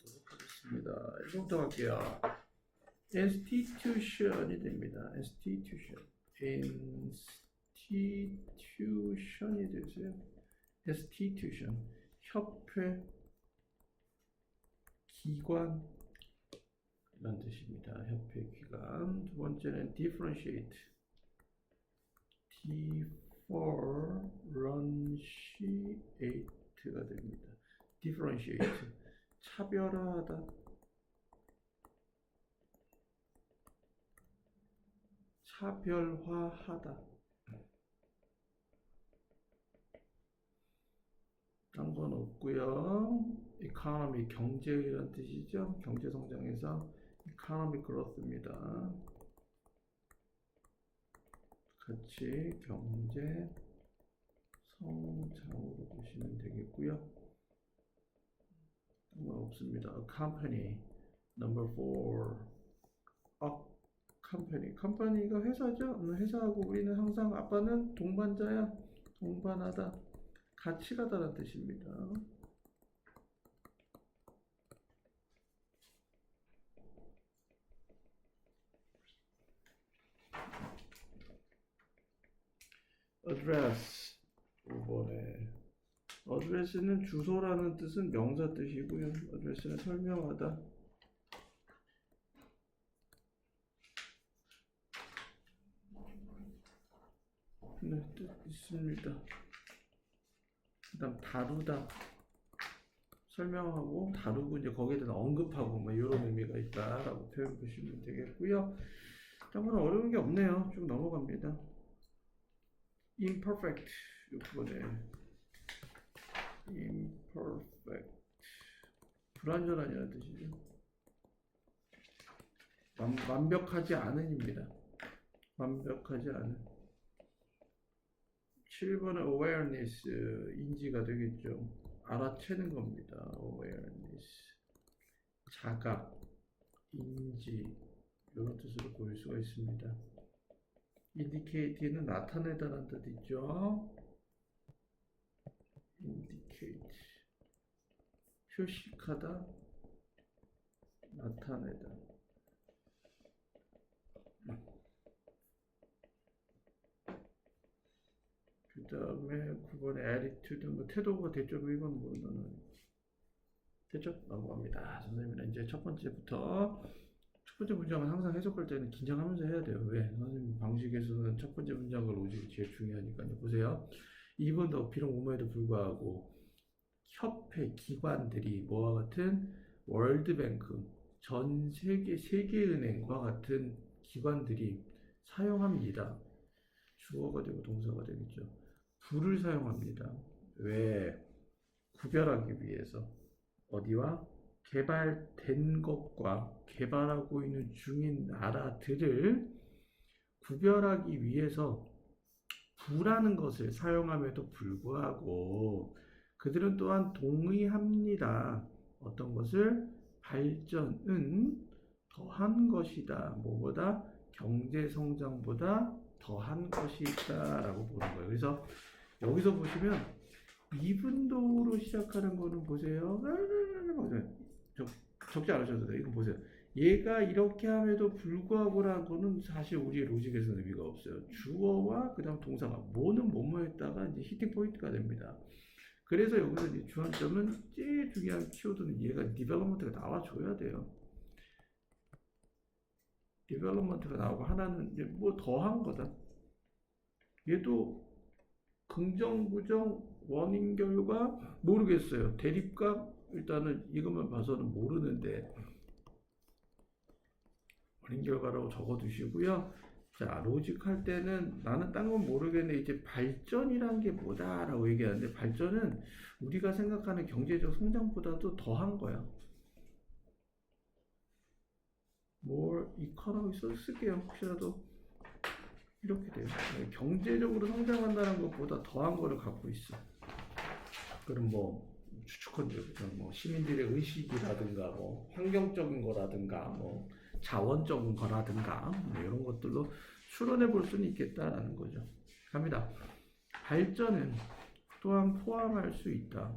보도록 하겠습니다. 1번부터 갈게요. institution이 됩니다. institution이 되세요. institution, 협회, 기관 이런 뜻입니다. 협회, 기관. 두 번째는 differentiate가 됩니다. differentiate, 차별화하다, 차별화하다. 딴 건 없고요. economy, 경제라는 뜻이죠. 경제 성장에서 economic growth입니다. 같이 경제 성장으로 보시면 되겠고요. 딴 건 없습니다. company, number 4. 컴퍼니가 회사죠. 회사하고 우리는 항상 아빠는 동반자야. 동반하다. 같이 가다라는 뜻입니다. address 5번에 address는 주소라는 뜻은 명사 뜻이고요. address는 설명하다. 네, 뜻 있습니다. 그다음 다루다, 설명하고 다루고 이제 거기에 대해서 언급하고 뭐 이런 의미가 있다라고 표현 보시면 되겠고요. 다음은 어려운 게 없네요. 쭉 넘어갑니다. imperfect 이번에 imperfect 불완전한이라는 뜻이죠. 완벽하지 않은입니다. 완벽하지 않은. 7번은 awareness, 인지가 되겠죠. 알아채는 겁니다. awareness, 자각, 인지 이런 뜻으로 보일 수가 있습니다. indicate는 나타내다라는 뜻 있죠. indicate, 표식하다, 나타내다. 그 다음에 9번에 attitude, 뭐 태도가 됐죠. 이건 뭐는 됐죠? 넘어갑니다. 선생님은 이제 첫 번째부터, 첫 번째 문장은 항상 해석할 때는 긴장하면서 해야 돼요. 왜? 선생님 방식에서는 첫 번째 문장을 오직이 제일 중요하니까요. 보세요. 2번도 비록 뭐뭐에도 불구하고 협회, 기관들이 뭐와 같은 월드뱅크, 전 세계 세계은행과 같은 기관들이 사용합니다. 주어가 되고 동사가 되겠죠. 불을 사용합니다. 왜? 구별하기 위해서. 어디와? 개발된 것과 개발하고 있는 중인 나라들을 구별하기 위해서 부라는 것을 사용함에도 불구하고 그들은 또한 동의합니다. 어떤 것을? 발전은 더한 것이다. 뭐보다? 경제 성장보다 더한 것이 있다라고 보는 거예요. 그래서 여기서 보시면 미분도로 시작하는 거는 보세요. 적지 않으셔도 돼요. 이거 보세요. 얘가 이렇게 함에도 불구하고라는 거는 사실 우리의 로직에서는 의미가 없어요. 주어와 그 다음 동사가 뭐는 뭐뭐했다가 이제 히팅 포인트가 됩니다. 그래서 여기서 이제 주안점은 제일 중요한 키워드는 얘가 디벨롭먼트가 나와줘야 돼요. 디벨롭먼트가 나오고 하나는 이제 뭐 더한 거다. 얘도 긍정, 부정, 원인, 결과 모르겠어요. 대립각 일단은 이것만 봐서는 모르는데 원인, 결과라고 적어두시고요. 자, 로직 할 때는 나는 딴 건 모르겠는데 이제 발전이란 게 뭐다라고 얘기하는데 발전은 우리가 생각하는 경제적 성장보다도 더한 거야. more economic 쓸게요. 혹시라도 이렇게 돼요. 경제적으로 성장한다는 것보다 더한 거를 갖고 있어. 그럼 뭐 추측컨대 뭐 시민들의 의식이라든가 뭐 환경적인 거라든가 뭐 자원적인 거라든가 뭐 이런 것들로 추론해 볼 수는 있겠다라는 거죠. 갑니다. 발전은 또한 포함할 수 있다.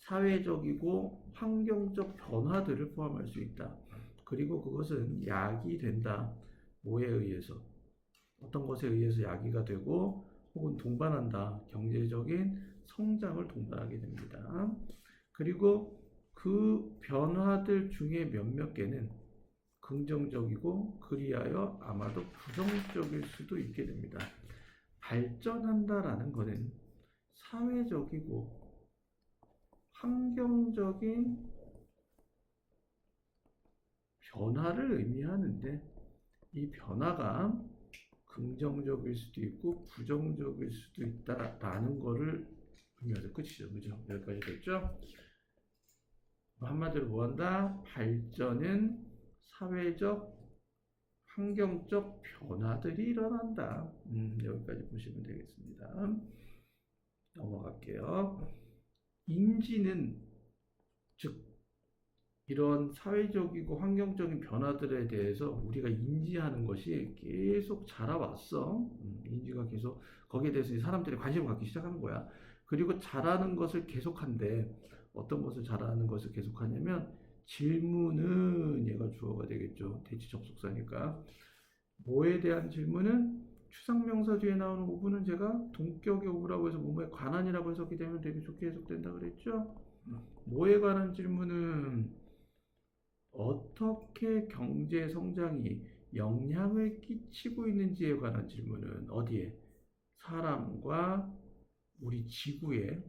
사회적이고 환경적 변화들을 포함할 수 있다. 그리고 그것은 야기 된다. 뭐에 의해서? 어떤 것에 의해서 야기가 되고 혹은 동반한다. 경제적인 성장을 동반하게 됩니다. 그리고 그 변화들 중에 몇몇 개는 긍정적이고 그리하여 아마도 부정적일 수도 있게 됩니다. 발전한다라는 것은 사회적이고 환경적인 변화를 의미하는데 이 변화가 긍정적일 수도 있고 부정적일 수도 있다라는 것을 의미하죠. 끝이죠. 그죠? 여기까지 됐죠? 한마디로 뭐한다? 발전은 사회적, 환경적 변화들이 일어난다. 여기까지 보시면 되겠습니다. 넘어갈게요. 인지는 즉 이런 사회적이고 환경적인 변화들에 대해서 우리가 인지하는 것이 계속 자라왔어. 인지가 계속 거기에 대해서 사람들이 관심을 갖기 시작한 거야. 그리고 자라는 것을 계속한데 어떤 것을 자라는 것을 계속하냐면 질문은 얘가 주어가 되겠죠. 대치 접속사니까. 뭐에 대한 질문은 추상명사 뒤에 나오는 오브는 제가 동격의 오브라고 해서 뭐뭐에 관한이라고 해석이 되면 되게 좋게 해석된다 그랬죠. 뭐에 관한 질문은 어떻게 경제 성장이 영향을 끼치고 있는지에 관한 질문은 어디에? 사람과 우리 지구에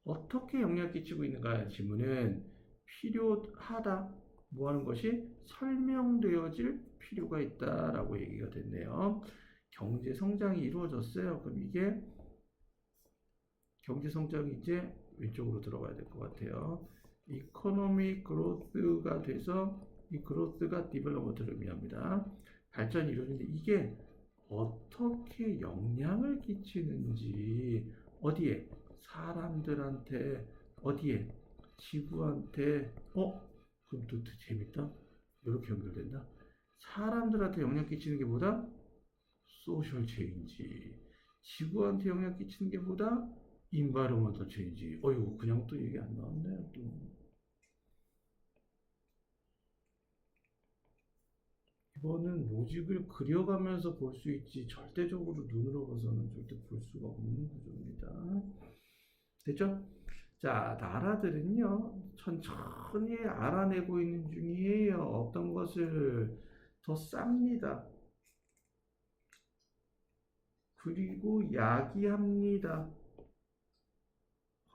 어떻게 영향을 끼치고 있는가의 질문은 필요하다. 뭐 하는 것이 설명되어질 필요가 있다라고 얘기가 됐네요. 경제 성장이 이루어졌어요. 그럼 이게 경제 성장이 이제 왼쪽으로 들어가야 될 것 같아요. 이코노믹 그로스가 돼서 이 그로스가 디벨롭먼트를 의미합니다. 발전이 이루어지는데 이게 어떻게 영향을 끼치는지 어디에? 사람들한테 어디에? 지구한테 그럼 또 재밌다. 이렇게 연결된다. 사람들한테 영향 끼치는 게 뭐다? 소셜 체인지. 지구한테 영향 끼치는 게 뭐다? 인바이러먼털 체인지. 그냥 또 얘기 안 나왔네. 또. 이거는 로직을 그려가면서 볼 수 있지 절대적으로 눈으로 봐서는 절대 볼 수가 없는 구조입니다. 됐죠? 자, 나라들은요 천천히 알아내고 있는 중이에요. 어떤 것을 더 쌉니다. 그리고 야기합니다.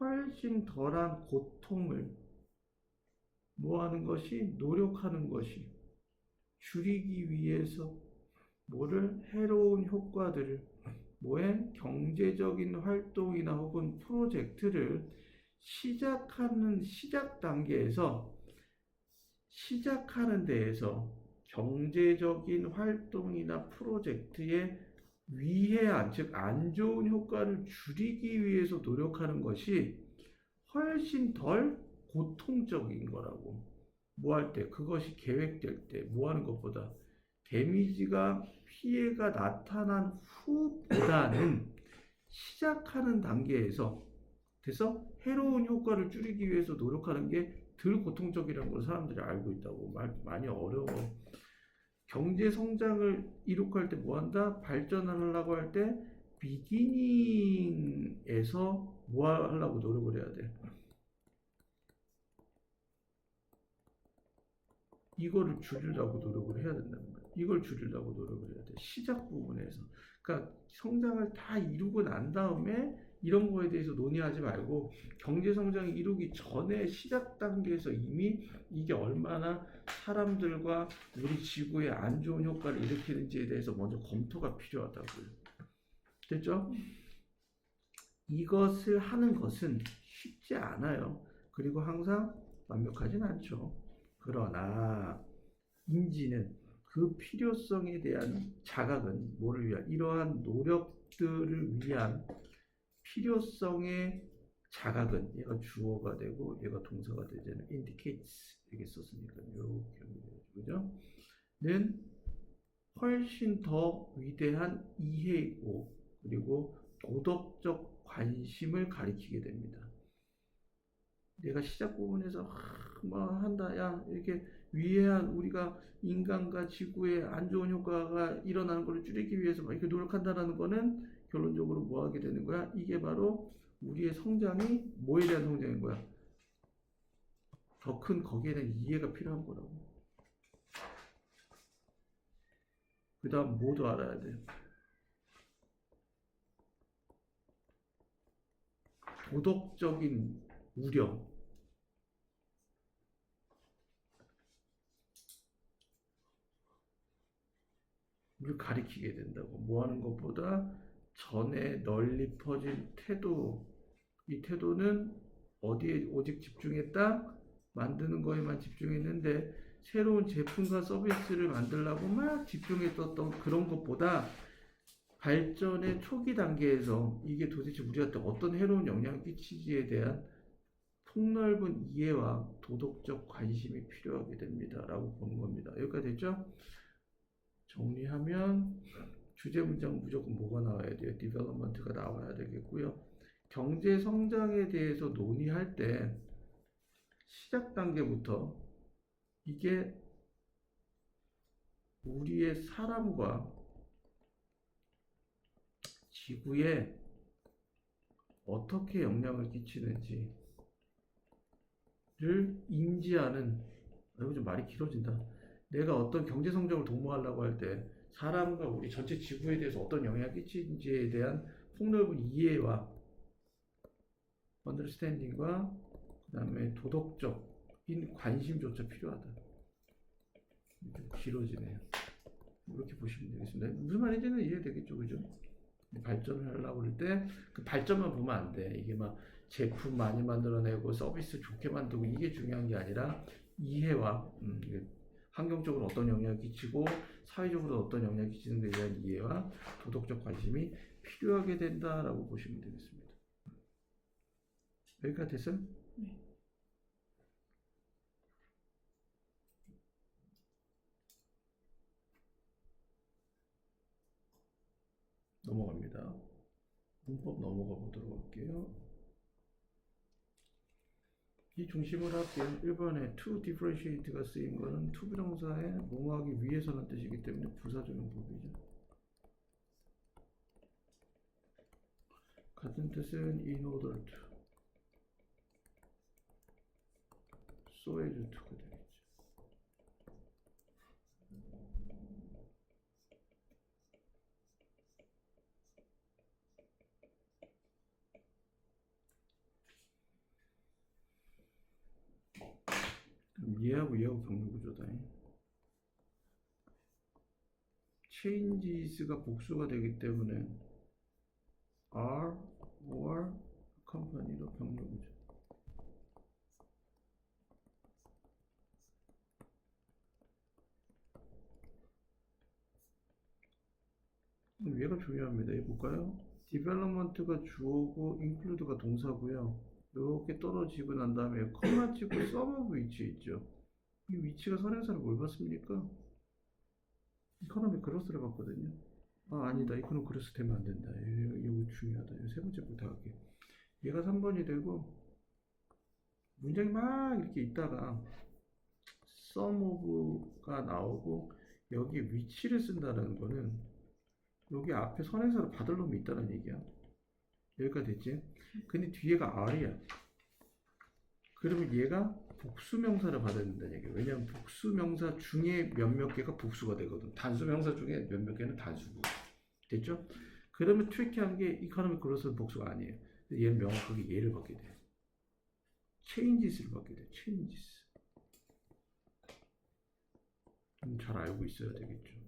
훨씬 덜한 고통을 뭐하는 것이 노력하는 것이 줄이기 위해서 뭐를 해로운 효과들을 뭐에 경제적인 활동이나 혹은 프로젝트를 시작하는 시작 단계에서 시작하는 데에서 경제적인 활동이나 프로젝트의 위해한 즉 안 좋은 효과를 줄이기 위해서 노력하는 것이 훨씬 덜 고통적인 거라고. 뭐 할 때 그것이 계획될 때 뭐 하는 것보다 데미지가 피해가 나타난 후보다는 시작하는 단계에서 돼서 해로운 효과를 줄이기 위해서 노력하는 게 덜 고통적이라는 걸 사람들이 알고 있다고. 많이 어려워. 경제 성장을 이룩할 때 뭐 한다? 발전하려고 할 때 비기닝에서 뭐 하려고 노력을 해야 돼? 이거를 줄이려고 노력을 해야 된다는 거야. 이걸 줄이려고 노력을 해야 돼. 시작 부분에서. 그러니까 성장을 다 이루고 난 다음에 이런 거에 대해서 논의하지 말고 경제 성장이 이루기 전에 시작 단계에서 이미 이게 얼마나 사람들과 우리 지구에 안 좋은 효과를 일으키는지에 대해서 먼저 검토가 필요하다고요. 됐죠? 이것을 하는 것은 쉽지 않아요. 그리고 항상 완벽하진 않죠. 그러나 인지는 그 필요성에 대한 자각은 뭐를 위한 이러한 노력들을 위한 필요성의 자각은 얘가 주어가 되고 얘가 동사가 되잖아요. indicates 이렇게 썼으니까 이렇게 그죠? 는 훨씬 더 위대한 이해이고 그리고 도덕적 관심을 가리키게 됩니다. 내가 시작 부분에서 뭐 한다, 야 이렇게 위해한 우리가 인간과 지구에 안 좋은 효과가 일어나는 것을 줄이기 위해서 막 이렇게 노력한다라는 거는 결론적으로 뭐 하게 되는 거야? 이게 바로 우리의 성장이 뭐에 대한 성장인 거야? 더 큰 거기에 대한 이해가 필요한 거라고. 그 다음 뭐도 알아야 돼? 도덕적인 우려. 를 가리키게 된다고. 뭐 하는 것보다 전에 널리 퍼진 태도, 이 태도는 어디에 오직 집중했다? 만드는 거에만 집중했는데 새로운 제품과 서비스를 만들려고 막 집중했던 그런 것보다 발전의 초기 단계에서 이게 도대체 우리한테 어떤 해로운 영향을 끼치지에 대한 폭넓은 이해와 도덕적 관심이 필요하게 됩니다. 라고 보는 겁니다. 여기까지 됐죠? 정리하면 주제 문장 무조건 뭐가 나와야 돼요? 디벨롭먼트가 나와야 되겠고요. 경제 성장에 대해서 논의할 때 시작 단계부터 이게 우리의 사람과 지구에 어떻게 영향을 끼치는지를 인지하는, 이거 좀 말이 길어진다. 내가 어떤 경제 성장을 도모하려고 할 때 사람과 우리 전체 지구에 대해서 어떤 영향을 끼치는지에 대한 폭넓은 이해와 언더스탠딩과 그다음에 도덕적인 관심조차 필요하다. 좀 길어지네요. 이렇게 보시면 되겠습니다. 무슨 말인지는 이해되겠죠, 그죠? 발전을 하려고 할 때 그 발전만 보면 안 돼. 이게 막 제품 많이 만들어내고 서비스 좋게 만들고 이게 중요한 게 아니라 이해와 환경적으로 어떤 영향을 끼치고 사회적으로 어떤 영향을 끼치는 데에 대한 이해와 도덕적 관심이 필요하게 된다라고 보시면 되겠습니다. 여기까지 됐어요? 네. 넘어갑니다. 문법 넘어가 보도록 할게요. 이 중심을 할게요. 1번에 to differentiate가 쓰인 거는 to 부정사에 뭐뭐하기 위해서라는 뜻이기 때문에 부사적인 법이죠. 같은 뜻은 in order to, so as to가 되겠죠. 그럼 얘하고 병렬구조다. changes가 복수가 되기 때문에 are or company로 병렬구조. 얘가 중요합니다. 이거 볼까요? development가 주어고 include가 동사고요. 이렇게 떨어지고 난 다음에 컴마 찍고 sum of 위치에 있죠. 이 위치가 선행사를 뭘 봤습니까? 이코노미 그로스를 봤거든요. 아, 아니다. 이코노미 그로스 되면 안 된다. 이거 중요하다. 이거 세 번째 부탁할게. 얘가 3번이 되고 문장이 막 이렇게 있다가 sum of가 나오고 여기 위치를 쓴다는 거는 여기 앞에 선행사를 받을 놈이 있다는 얘기야. 여기까지 됐지? 근데 뒤에가 R이야. 그러면 얘가 복수명사를 받아야 된다는 얘기예요. 왜냐하면 복수명사 중에 몇몇 개가 복수가 되거든. 단수명사 중에 몇몇 개는 단수고. 됐죠? 그러면 트리키한 게 이코노믹 그로스는 복수가 아니에요. 얘는 명확하게 얘를 받게 돼요. changes를 받게 돼요. changes. 잘 알고 있어야 되겠죠.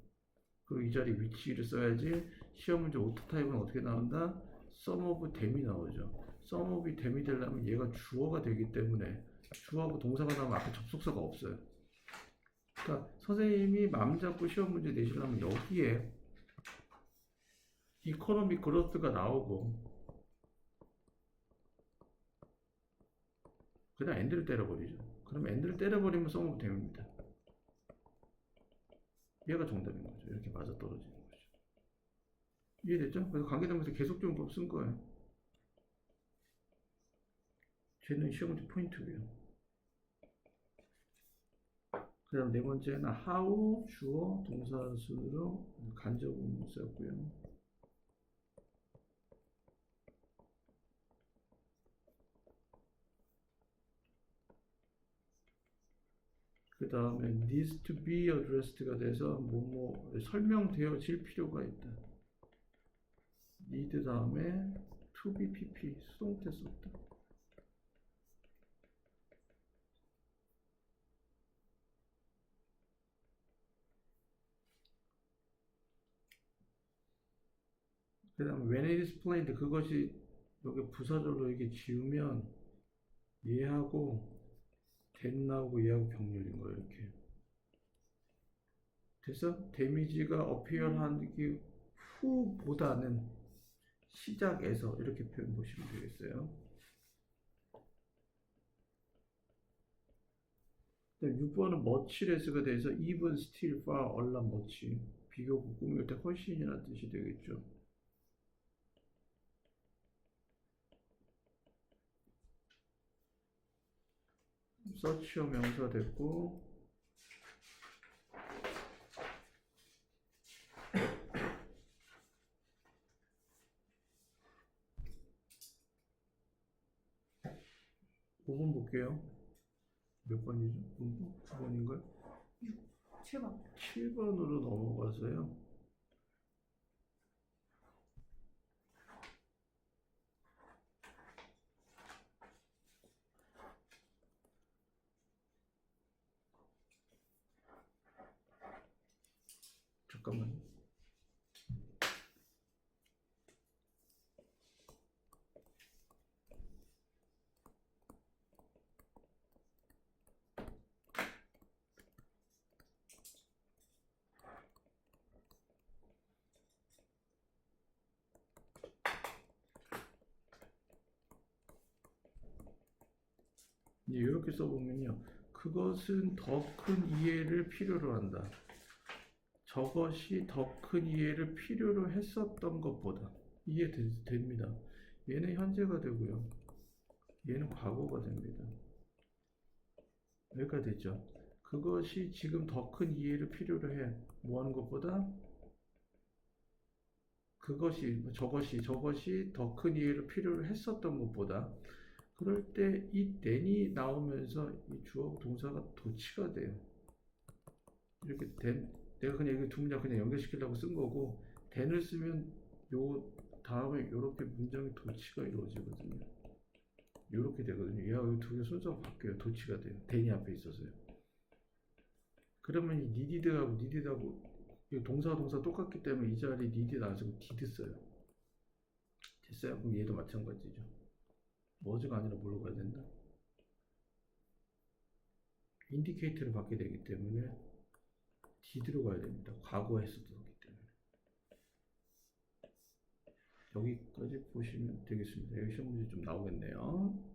그리고 이 자리 위치를 써야지. 시험 문제 오토 타입은 어떻게 나온다? sum of them이 나오죠. sum of them이 되려면 얘가 주어가 되기 때문에 주어하고 동사가 나오면 앞에 접속사가 없어요. 그러니까 선생님이 마음 잡고 시험 문제 내시려면 여기에 이코노믹 그로스가 나오고 그다음 엔드를 때려버리죠. 그럼 엔드를 때려버리면 sum of them입니다. 얘가 정답인 거죠. 이렇게 맞아떨어지는 거죠. 이해됐죠? 그래서 관계대명사 계속적용법 쓴 거예요. 걔는 시험 문제 포인트고요. 그 다음 네 번째는 how, 주어, 동사 순으로 간접 의문 썼고요. 그 다음에 needs to be addressed가 돼서 뭐뭐 설명되어질 필요가 있다. need 다음에 to be pp 수동태 썼다. 그 다음에 when it is explained 그것이 여기 부사절로 이게 지우면 얘하고 that 나오고 얘하고 병렬인 거예요. 이렇게 됐어? 데미지가 어피어하기 후보다는 시작에서 이렇게 표현 보시면 되겠어요. 6번은 muchless가 돼서 even, still, far, a lot, much 비교고 꾸밀 때 훨씬이라는 뜻이 되겠죠. 서치어 명사 됐고, 오 번 볼게요. 몇 번이죠? 9번인가요? 7번. 7번으로 넘어가서요. 잠깐만. 이렇게 써보면요. 그것은 더 큰 이해를 필요로 한다. 저것이 더 큰 이해를 필요로 했었던 것보다 이해됩니다. 얘는 현재가 되고요. 얘는 과거가 됩니다. 여기까지 됐죠. 그것이 지금 더 큰 이해를 필요로 해. 뭐 하는 것보다? 저것이 더 큰 이해를 필요로 했었던 것보다. 그럴 때 이 then이 나오면서 이 주어 동사가 도치가 돼요. 이렇게 내가 그냥 이거 두 문장 그냥 연결시키려고 쓴 거고, then을 쓰면 요 다음에 이렇게 문장의 도치가 이루어지거든요. 이렇게 되거든요. 얘하고 두 개 순서가 바뀌어요. 도치가 돼요. then이 앞에 있어서요. 그러면 이 needed하고 동사 똑같기 때문에 이 자리에 need 나와서 did 써요. 됐어요? 그럼 얘도 마찬가지죠. was가 아니라 뭘로 가야 된다? 인디케이터를 받게 되기 때문에 did로 가야 됩니다. 과거에 했었기 때문에. 여기까지 보시면 되겠습니다. 여기 시험 문제 좀 나오겠네요.